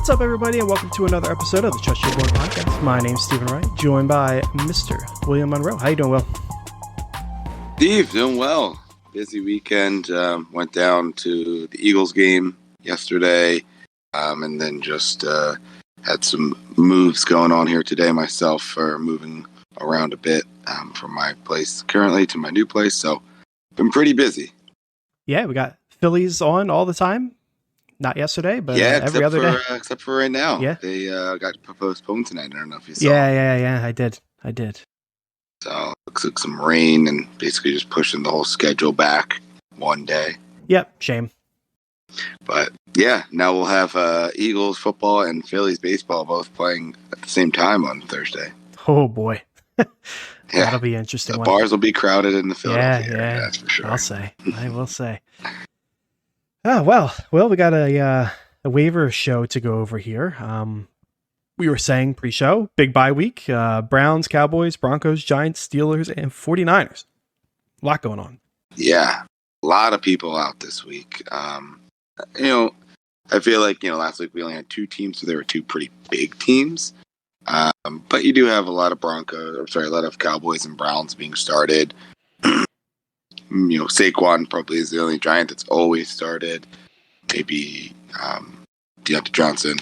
What's up, everybody, and welcome to another episode of the Trust Your Board podcast. My name's Stephen Wright, joined by Mr. William Monroe. How you doing, Will? Steve, doing well. Busy weekend. Went down to the Eagles game yesterday, and then just had some moves going on here today myself for moving around a bit from my place currently to my new place. So, been pretty busy. Yeah, we got Phillies on all the time. Not yesterday, but every other day. Except for right now. Yeah. They got postponed tonight. I don't know if you saw. Yeah. I did. So, looks like some rain and basically just pushing the whole schedule back one day. Yep, shame. But yeah, now we'll have Eagles football and Phillies baseball both playing at the same time on Thursday. Oh boy. Yeah. That'll be interesting. The bars will be crowded in the Philadelphia area, that's for sure. I will say. Oh, well, we got a waiver show to go over here. We were saying pre-show, big bye week, Browns, Cowboys, Broncos, Giants, Steelers, and 49ers. A lot going on. Yeah, a lot of people out this week. I feel like, last week we only had two teams, so there were two pretty big teams. But you do have a lot of a lot of Cowboys and Browns being started. Saquon probably is the only Giant that's always started. Maybe Deontay Johnson,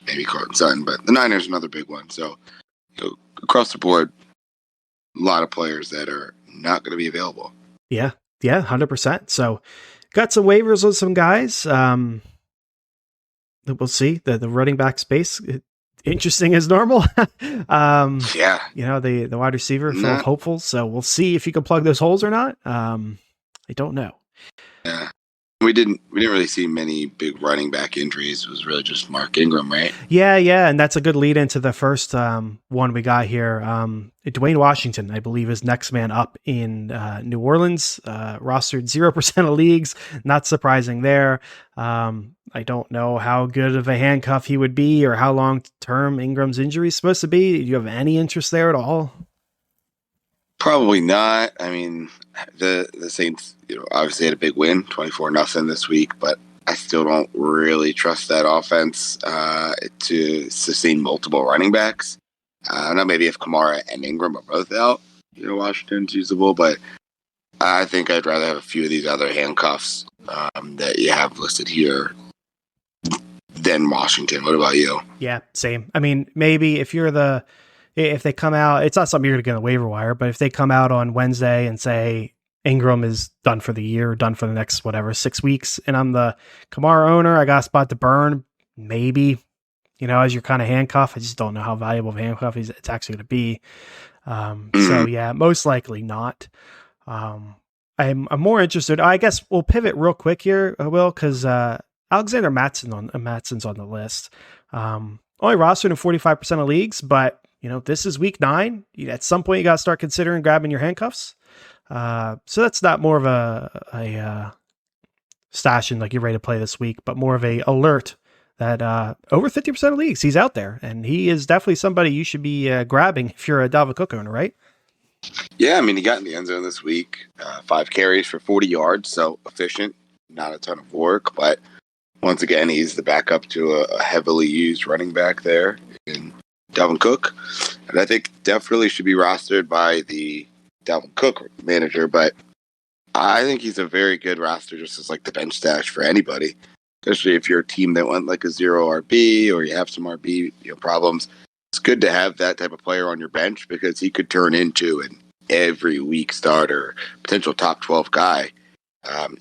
maybe Cortland Sutton, but the Niners are another big one. So, across the board, a lot of players that are not going to be available. Yeah, 100%. So, got some waivers on some guys. We'll see. The running back space, interesting as normal. Yeah. The wide receiver full of hopefuls. So we'll see if you can plug those holes or not. I don't know. Yeah. We didn't really see many big running back injuries. It was really just Mark Ingram, right? Yeah, and that's a good lead into the first one we got here. Dwayne Washington, I believe, is next man up in New Orleans, rostered 0% of leagues. Not surprising there. I don't know how good of a handcuff he would be or how long-term Ingram's injury is supposed to be. Do you have any interest there at all? Probably not. I mean, the Saints, obviously had a big win, 24-0 this week, but I still don't really trust that offense to sustain multiple running backs. I don't know, maybe if Kamara and Ingram are both out, Washington's usable, but I think I'd rather have a few of these other handcuffs that you have listed here than Washington. What about you? Yeah, same. I mean, maybe if they come out, it's not something you're going to get on the waiver wire, but if they come out on Wednesday and say Ingram is done for the year, done for the next, 6 weeks, and I'm the Kamara owner, I got a spot to burn, maybe, as your kind of handcuff. I just don't know how valuable of a handcuff it's actually going to be. So yeah, most likely not. I'm more interested. I guess we'll pivot real quick here, Will, because Alexander Mattson's on the list. Only rostered in 45% of leagues, but this is week 9. At some point, you got to start considering grabbing your handcuffs. So that's not more of a stash and like you're ready to play this week, but more of a alert that over 50% of leagues, he's out there, and he is definitely somebody you should be grabbing if you're a Dalvin Cook owner, right? Yeah, I mean, he got in the end zone this week, 5 carries for 40 yards, so efficient, not a ton of work, but once again, he's the backup to a heavily used running back there in Dalvin Cook, and I think definitely should be rostered by the Dalvin Cook manager, but I think he's a very good roster just as like the bench stash for anybody, especially if you're a team that went like a 0 RB or you have some RB problems. It's good to have that type of player on your bench because he could turn into an every week starter, potential top 12 guy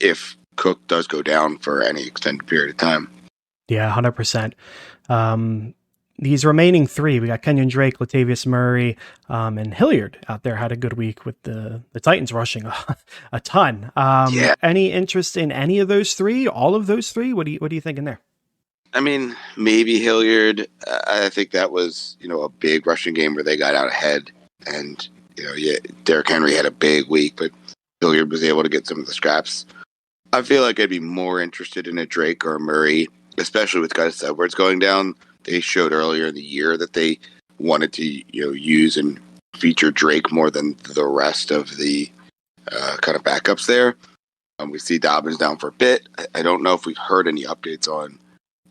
if Cook does go down for any extended period of time. Yeah, 100%. These remaining 3, we got Kenyon Drake, Latavius Murray, and Hilliard out there had a good week with the Titans rushing a ton. Yeah. Any interest in any of those 3? All of those 3? What are you thinking there? I mean, maybe Hilliard. I think that was, a big rushing game where they got out ahead. And, Derrick Henry had a big week, but Hilliard was able to get some of the scraps. I feel like I'd be more interested in a Drake or a Murray, especially with Gus Edwards going down. They showed earlier in the year that they wanted to, use and feature Drake more than the rest of the kind of backups there. We see Dobbins down for a bit. I don't know if we've heard any updates on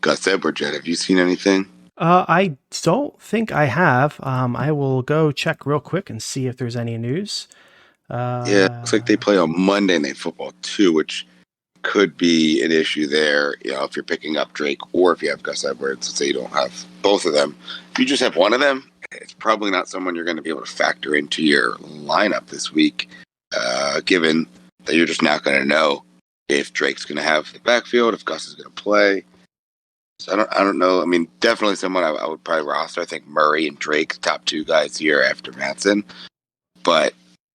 Gus Edwards yet. Have you seen anything? I don't think I have. I will go check real quick and see if there's any news. Yeah, it looks like they play on Monday Night Football too, which could be an issue there. You know, if you're picking up Drake or if you have Gus Edwards, let's say you don't have both of them. If you just have one of them, it's probably not someone you're going to be able to factor into your lineup this week, given that you're just not going to know if Drake's going to have the backfield, if Gus is going to play. So I don't know. I mean, definitely someone I would probably roster. I think Murray and Drake, top two guys here after Matson. But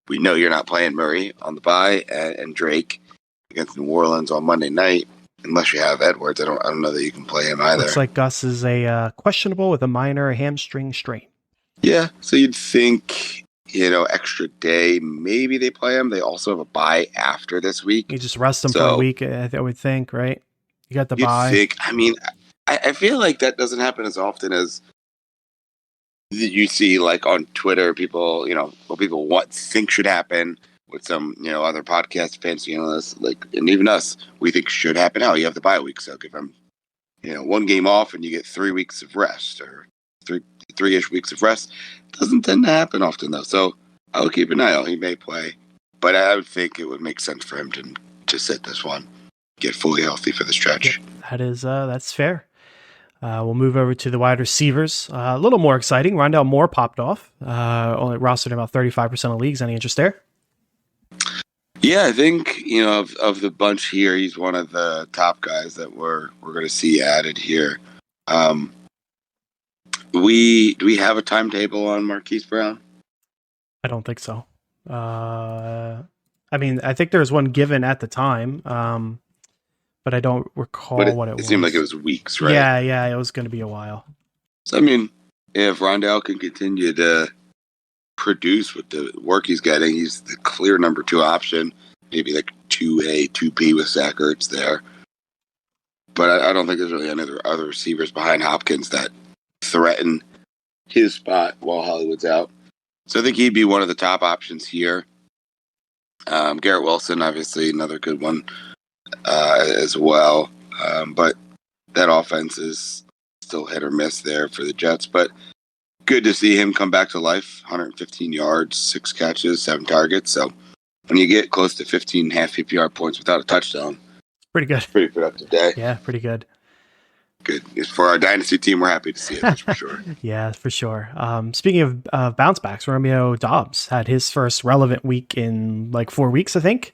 we know you're not playing Murray on the bye and Drake against New Orleans on Monday night, unless you have Edwards. I don't know that you can play him either. Looks like Gus is a questionable with a minor hamstring strain. Yeah, so you'd think, extra day, maybe they play him. They also have a bye after this week. You just rest him for a week, I would think, right? You got the bye. I mean, I feel like that doesn't happen as often as you see, like on Twitter, people, what people think should happen with some, other podcast fancy analysts, and even us, we think should happen. Oh, you have the bye week, so give them, one game off and you get 3 weeks of rest or three-ish weeks of rest. Doesn't tend to happen often though, so I would keep an eye out. He may play, but I would think it would make sense for him to sit this one, get fully healthy for the stretch. Yep, that's fair. We'll move over to the wide receivers. A little more exciting. Rondale Moore popped off. Only rostered in about 35% of leagues. Any interest there? Yeah, I think, of the bunch here, he's one of the top guys that we're going to see added here. Do we have a timetable on Marquise Brown? I don't think so. I mean, I think there was one given at the time, but I don't recall what it was. It seemed like it was weeks, right? Yeah, it was going to be a while. So, I mean, if Rondale can continue to produce with the work he's getting, he's the clear number 2 option. Maybe like 2A, 2B with Zach Ertz there. But I don't think there's really any other receivers behind Hopkins that threaten his spot while Hollywood's out. So I think he'd be one of the top options here. Garrett Wilson, obviously, another good one as well. But that offense is still hit or miss there for the Jets. But good to see him come back to life. 115 yards, 6 catches, 7 targets. So when you get close to 15 half PPR points without a touchdown, pretty good. Pretty productive day. Yeah, pretty good. Good. For our dynasty team, we're happy to see it, that's for sure. Yeah, for sure. Speaking of bounce backs, Romeo Doubs had his first relevant week in like 4 weeks, I think.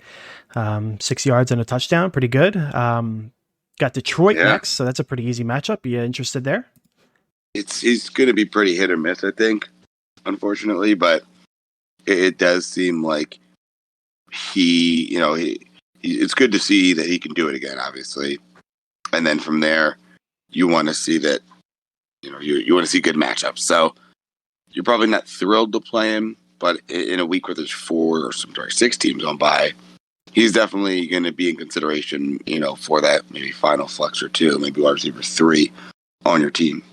6 yards and a touchdown. Pretty good. Got Detroit next, so that's a pretty easy matchup. You interested there? He's going to be pretty hit or miss, I think, unfortunately, but it does seem like it's good to see that he can do it again, obviously. And then from there, you want to see that, you want to see good matchups. So you're probably not thrilled to play him, but in a week where there's 6 teams on bye, he's definitely going to be in consideration, for that maybe final flex or 2, maybe wide receiver 3 on your team.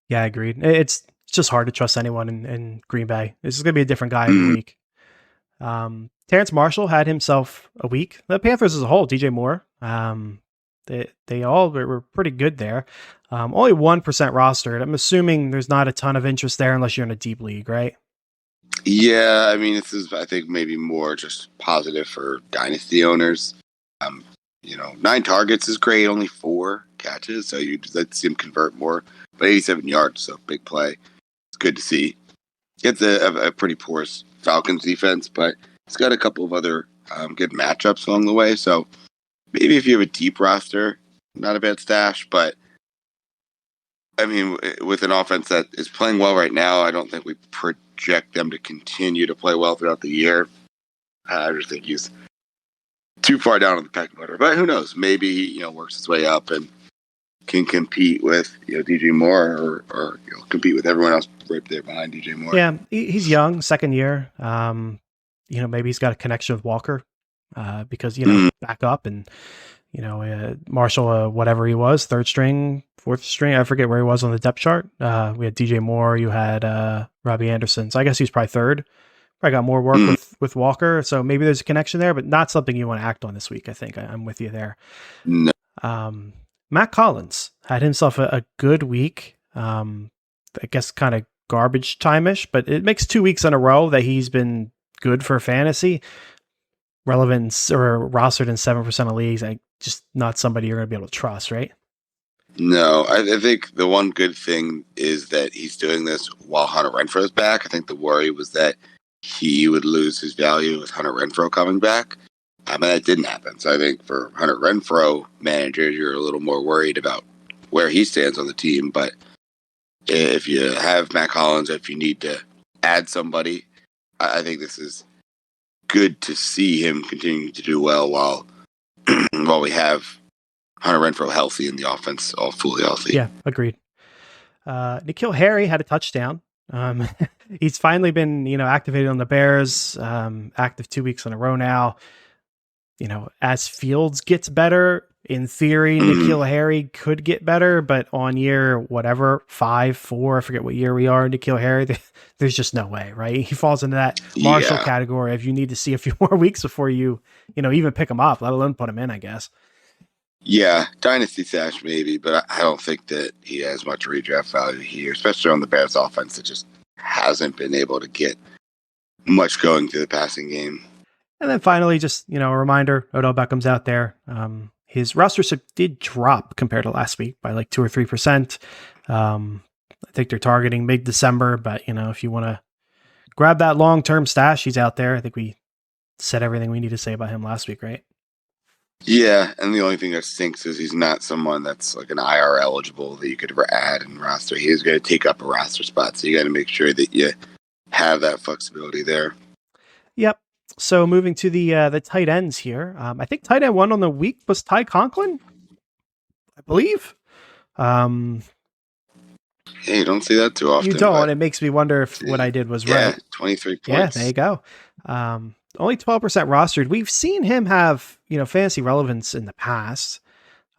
Yeah, I agreed. It's just hard to trust anyone in Green Bay. This is going to be a different guy every week. Terrence Marshall had himself a week. The Panthers as a whole, DJ Moore, they all were pretty good there. Only 1% rostered. I'm assuming there's not a ton of interest there unless you're in a deep league, right? Yeah, I mean, this is, I think, maybe more just positive for dynasty owners. 9 targets is great, only 4 catches, so you'd like to see him convert more. But 87 yards, so big play. It's good to see. It's a pretty porous Falcons defense, but it's got a couple of other good matchups along the way. So maybe if you have a deep roster, not a bad stash. But, I mean, with an offense that is playing well right now, I don't think we project them to continue to play well throughout the year. I just think he's too far down on the pecking order. But who knows? Maybe he works his way up and can compete with DJ Moore or compete with everyone else right there behind DJ Moore. Yeah, he's young, second year. Maybe he's got a connection with Walker because back up and Marshall, whatever he was, 3rd string, 4th string. I forget where he was on the depth chart. We had DJ Moore. You had Robbie Anderson. So I guess he's probably 3rd. Probably got more work with Walker. So maybe there's a connection there, but not something you want to act on this week. I think I'm with you there. No. Matt Collins had himself a good week. I guess kind of garbage time-ish, but it makes 2 weeks in a row that he's been good for fantasy. Relevant or rostered in 7% of leagues. Just not somebody you're going to be able to trust, right? No, I think the one good thing is that he's doing this while Hunter Renfrow is back. I think the worry was that he would lose his value with Hunter Renfrow coming back. And that didn't happen. So I think for Hunter Renfrow managers, you're a little more worried about where he stands on the team. But if you have Mac Hollins, if you need to add somebody, I think this is good to see him continuing to do well while while we have Hunter Renfrow healthy in the offense, all fully healthy. Yeah, agreed. N'Keal Harry had a touchdown. He's finally been, activated on the Bears, active 2 weeks in a row now. As Fields gets better, in theory, N'Keal Harry could get better, but on year, 5, 4, I forget what year we are, N'Keal Harry, there's just no way, right? He falls into that Marshall category if you need to see a few more weeks before you even pick him up, let alone put him in, I guess. Yeah, dynasty stash maybe, but I don't think that he has much redraft value here, especially on the Bears offense that just hasn't been able to get much going through the passing game. And then finally, just, a reminder, Odell Beckham's out there. His rostership did drop compared to last week by like 2 or 3%. I think they're targeting mid-December, but, if you want to grab that long-term stash, he's out there. I think we said everything we need to say about him last week, right? Yeah, and the only thing that stinks is he's not someone that's like an IR eligible that you could ever add in roster. He is going to take up a roster spot, so you got to make sure that you have that flexibility there. Yep. So moving to the tight ends here, I think tight end 1 on the week was Ty Conklin, I believe. Yeah, you don't see that too often. You don't. It makes me wonder if what I did was right. 23 points. Yeah, there you go. Only 12% rostered. We've seen him have, fantasy relevance in the past.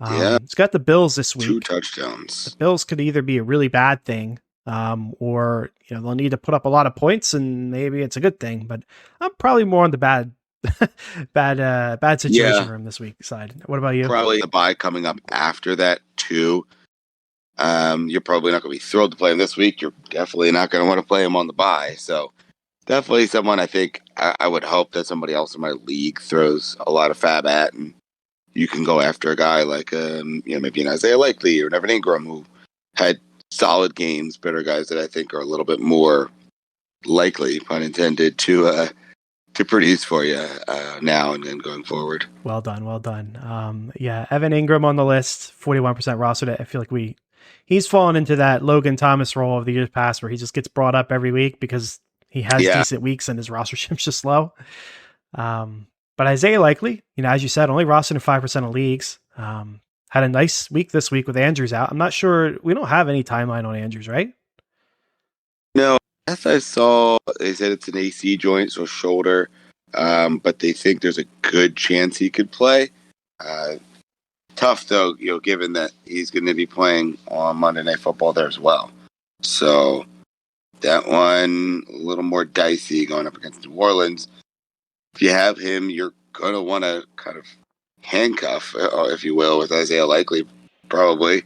He's got the Bills this week. 2 touchdowns. The Bills could either be a really bad thing, or they'll need to put up a lot of points, and maybe it's a good thing. But I'm probably more on the bad situation for him this week side. What about you? Probably the bye coming up after that too. You're probably not going to be thrilled to play him this week. You're definitely not going to want to play him on the bye. So definitely someone I think I would hope that somebody else in my league throws a lot of fab at, and you can go after a guy like maybe an Isaiah Likely or an Evan Ingram who had solid games, better guys that I think are a little bit more likely, pun intended, to produce for you now and then going forward. Well done. Evan Ingram on the list, 41% rostered. I feel like he's fallen into that Logan Thomas role of the years past where he just gets brought up every week because he has decent weeks and his rostership's just low. But Isaiah Likely, as you said, only rostered in 5% of leagues. Had a nice week this week with Andrews out. I'm not sure. We don't have any timeline on Andrews, right? No, as I saw, they said it's an AC joint, so shoulder. But they think there's a good chance he could play. Tough though, given that he's going to be playing on Monday Night Football there as well. So that one a little more dicey going up against New Orleans. If you have him, you're going to want to kind of handcuff, if you will, with Isaiah Likely, probably.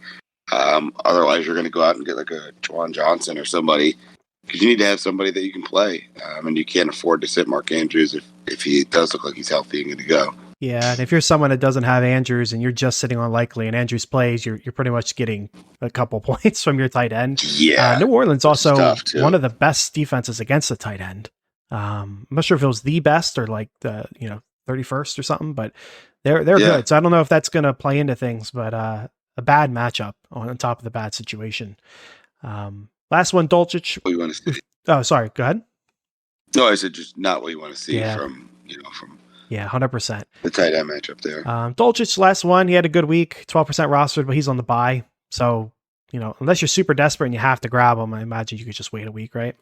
Otherwise, you're going to go out and get like a Juwan Johnson or somebody, because you need to have somebody that you can play. And you can't afford to sit Mark Andrews if he does look like he's healthy and good to go. Yeah, and if you're someone that doesn't have Andrews and you're just sitting on Likely and Andrews plays, you're pretty much getting a couple points from your tight end. Yeah. New Orleans also one of the best defenses against the tight end. I'm not sure if it was the best or like the 31st or something, but they're good. So I don't know if that's going to play into things, but a bad matchup on top of the bad situation. Last one, Dulcich. What you want to see? Oh, sorry. Go ahead. No, I said just not what you want to see from 100%. The tight end matchup there. Dulcich, last one, he had a good week, 12% rostered, but he's on the bye. So, unless you're super desperate and you have to grab him, I imagine you could just wait a week, right?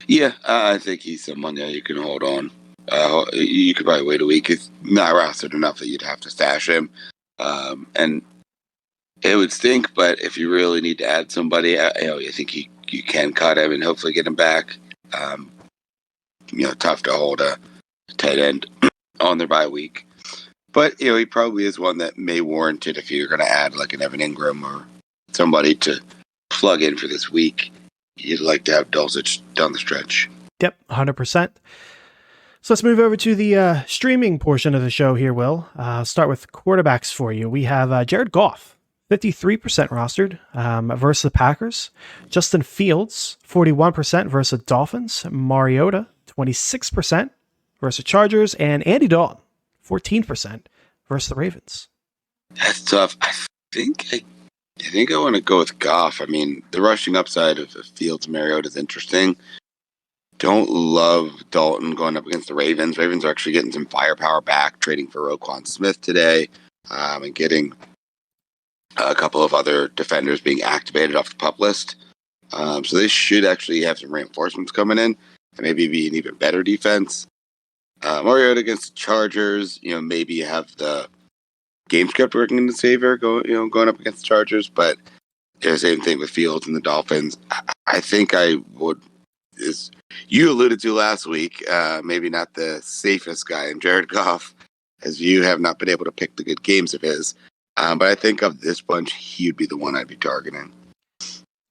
Yeah, I think he's someone you can hold on. You could probably wait a week. It's not rostered enough that you'd have to stash him. And it would stink, but if you really need to add somebody, I think you can cut him and hopefully get him back. Tough to hold a tight end on their bye week. But he probably is one that may warrant it if you're going to add like an Evan Ingram or somebody to plug in for this week. You'd like to have Dulcich down the stretch. Yep, 100%. So let's move over to the streaming portion of the show here, Will. Start with quarterbacks for you. We have Jared Goff, 53% rostered versus the Packers. Justin Fields, 41% versus the Dolphins. Mariota, 26% versus the Chargers. And Andy Dalton, 14% versus the Ravens. That's tough. I think I want to go with Goff. I mean, the rushing upside of Fields and Mariota is interesting. Don't love Dalton going up against the Ravens. Ravens are actually getting some firepower back, trading for Roquan Smith today, and getting a couple of other defenders being activated off the pup list. So they should actually have some reinforcements coming in and maybe be an even better defense. Mariota against the Chargers, maybe you have the game script working in his favor, going up against the Chargers, but the same thing with Fields and the Dolphins. I think I would, as you alluded to last week, maybe not the safest guy in Jared Goff, as you have not been able to pick the good games of his. But I think of this bunch, he'd be the one I'd be targeting.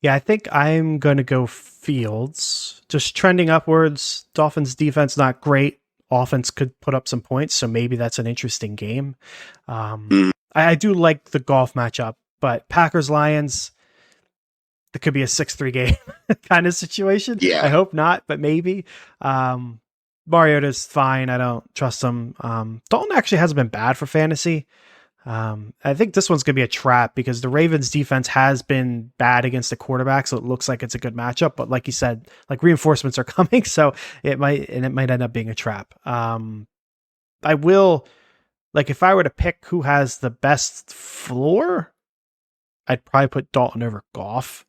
Yeah, I think I'm going to go Fields. Just trending upwards. Dolphins defense not great. Offense could put up some points, so maybe that's an interesting game. I do like the Goff matchup, but Packers-Lions, it could be a 6-3 game kind of situation. Yeah. I hope not, but maybe. Mariota's fine. I don't trust him. Dalton actually hasn't been bad for fantasy. I think this one's going to be a trap because the Ravens defense has been bad against the quarterback, so it looks like it's a good matchup. But like you said, like reinforcements are coming, so it might end up being a trap. I will, like, if I were to pick who has the best floor, I'd probably put Dalton over Goff.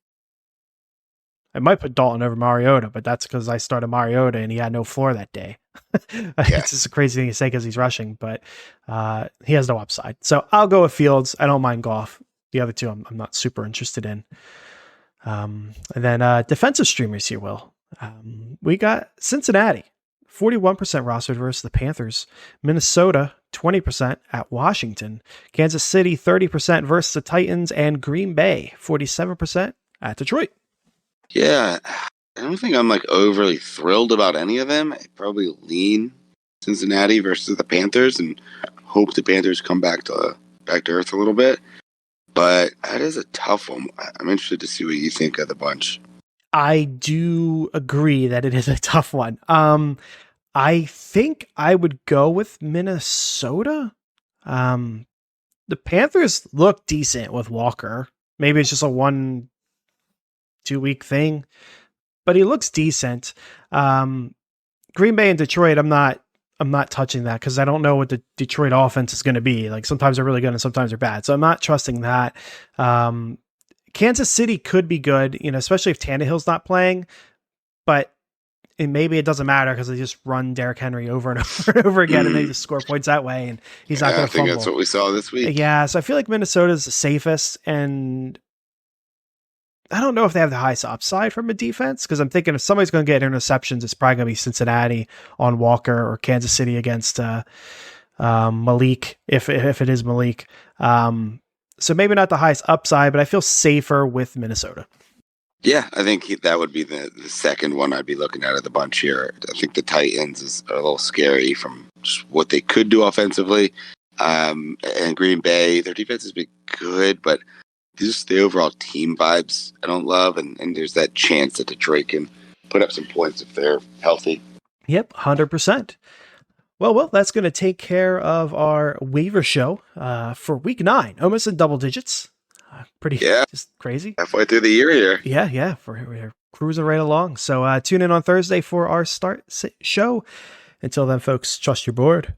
I might put Dalton over Mariota, but that's because I started Mariota and he had no floor that day. It's just a crazy thing to say because he's rushing, but he has no upside. So I'll go with Fields. I don't mind Goff. The other two I'm not super interested in. And then defensive streamers here, Will. We got Cincinnati, 41% rostered versus the Panthers. Minnesota, 20% at Washington. Kansas City, 30% versus the Titans. And Green Bay, 47% at Detroit. Yeah, I don't think I'm like overly thrilled about any of them. I'd probably lean Cincinnati versus the Panthers and hope the Panthers come back to earth a little bit. But that is a tough one. I'm interested to see what you think of the bunch. I do agree that it is a tough one. I think I would go with Minnesota. The Panthers look decent with Walker. Maybe it's just a 1-2 week thing, but he looks decent. Green Bay and Detroit, I'm not touching that because I don't know what the Detroit offense is going to be. Like sometimes they're really good and sometimes they're bad. So I'm not trusting that. Kansas City could be good, especially if Tannehill's not playing, but maybe it doesn't matter because they just run Derrick Henry over and over and over again and they just score points that way and he's not going to fumble. I think that's what we saw this week. Yeah. So I feel like Minnesota's the safest, and I don't know if they have the highest upside from a defense because I'm thinking if somebody's going to get interceptions, it's probably going to be Cincinnati on Walker or Kansas City against Malik, if it is Malik. So maybe not the highest upside, but I feel safer with Minnesota. Yeah, I think that would be the second one I'd be looking at of the bunch here. I think the Titans are a little scary from just what they could do offensively. And Green Bay, their defense has been good, but just the overall team vibes I don't love, and there's that chance that Detroit can put up some points if they're healthy. Yep, 100%. Well, that's going to take care of our waiver show for week 9, almost in double digits. Just crazy. Halfway through the year here. Yeah, we're cruising right along. So tune in on Thursday for our start show. Until then, folks, trust your board.